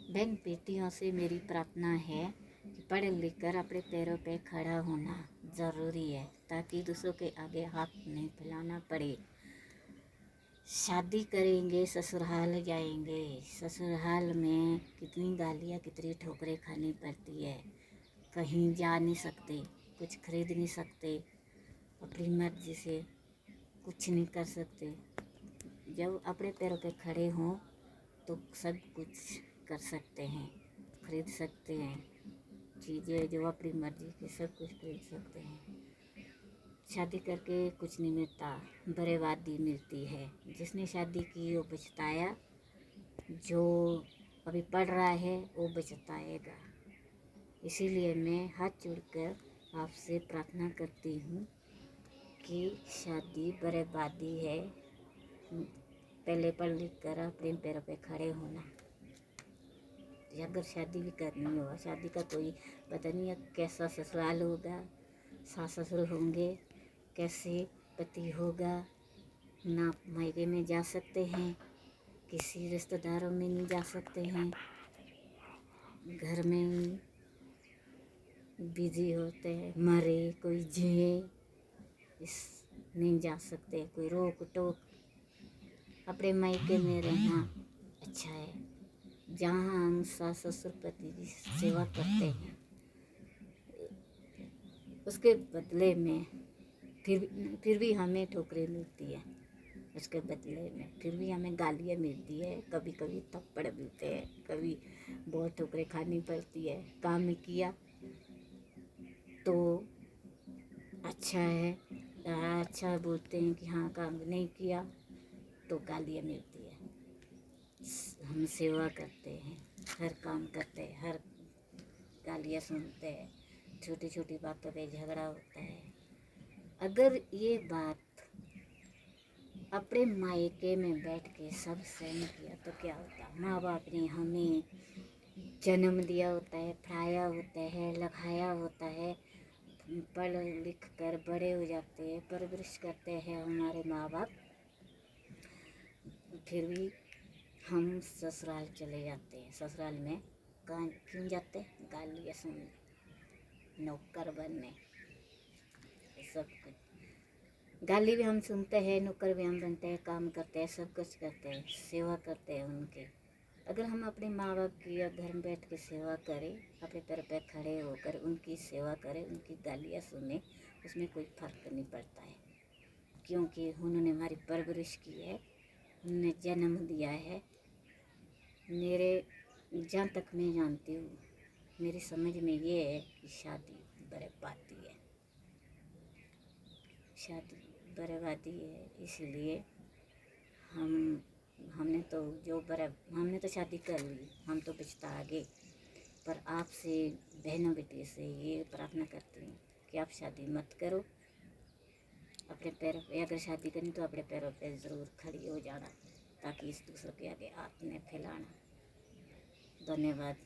बहन बेटियों से मेरी प्रार्थना है कि पढ़ लिख कर अपने पैरों पे खड़ा होना ज़रूरी है, ताकि दूसरों के आगे हाथ नहीं फैलाना पड़े। शादी करेंगे, ससुराल जाएंगे, ससुराल में कितनी गालियाँ कितनी ठोकरें खानी पड़ती है। कहीं जा नहीं सकते, कुछ खरीद नहीं सकते, अपनी मर्जी से कुछ नहीं कर सकते। जब अपने पैरों पे खड़े हों तो सब कुछ कर सकते हैं, खरीद सकते हैं चीज़ें जो अपनी मर्जी की, सब कुछ खरीद सकते हैं। शादी करके कुछ नहीं मिलता, बर्बादी मिलती है। जिसने शादी की वो पछताया, जो अभी पढ़ रहा है वो पछताएगा। इसीलिए मैं हाथ जोड़कर आपसे प्रार्थना करती हूँ कि शादी बर्बादी है, पहले पढ़ लिख कर अपने पैरों पे खड़े होना। अगर शादी भी करनी हो, शादी का कोई पता नहीं है कैसा ससुराल होगा, सास ससुर होंगे, कैसे पति होगा, ना मायके में जा सकते हैं, किसी रिश्तेदारों में नहीं जा सकते हैं, घर में ही बिजी होते हैं, मरे कोई जिए इस नहीं जा सकते, कोई रोक टोक। अपने मायके में रहना अच्छा है, जहाँ हम सास ससुर पति की सेवा करते हैं, उसके बदले में फिर भी हमें ठोकरें मिलती है। उसके बदले में फिर भी हमें गालियाँ मिलती है, कभी कभी थप्पड़ मिलते हैं, कभी बहुत ठोकरें खानी पड़ती है। काम किया तो अच्छा है, अच्छा बोलते हैं कि हाँ, काम नहीं किया तो गालियाँ मिलती है। हम सेवा करते हैं, हर काम करते हैं, हर गालियाँ सुनते हैं, छोटी छोटी बातों पे झगड़ा होता है। अगर ये बात अपने मायके में बैठ के सब सहन किया तो क्या होता। माँ बाप ने हमें जन्म दिया होता है, पढ़ाया होता है, लिखाया होता है, पढ़ लिख कर बड़े हो जाते हैं, परवरिश करते हैं हमारे माँ बाप, फिर भी हम ससुराल चले जाते हैं। ससुराल में क्यों जाते हैं? गालियाँ सुनने, नौकर बनने, सब कुछ। गाली भी हम सुनते हैं, नौकर भी हम बनते हैं, काम करते हैं, सब कुछ करते हैं, सेवा करते हैं उनके। अगर हम अपने माँ बाप की घर में बैठ के सेवा करें, अपने पैर पे खड़े होकर उनकी सेवा करें, उनकी गालियाँ सुने, उसमें कोई फ़र्क नहीं पड़ता है, क्योंकि उन्होंने हमारी परवरिश की है, उन्होंने जन्म दिया है। मेरे जहाँ तक मैं जानती हूँ, मेरी समझ में ये है कि शादी बर्बादी है, शादी बर्बादी है। इसलिए हमने तो शादी कर ली, हम तो पछता गए। पर आपसे, बहनों बेटी से ये प्रार्थना करती हूँ कि आप शादी मत करो। अपने पैरों पे, अगर शादी करनी तो अपने पैरों पे ज़रूर खड़ी हो जाना, ताकि इस दूसरों के आगे हाथ न फैलाना। धन्यवाद।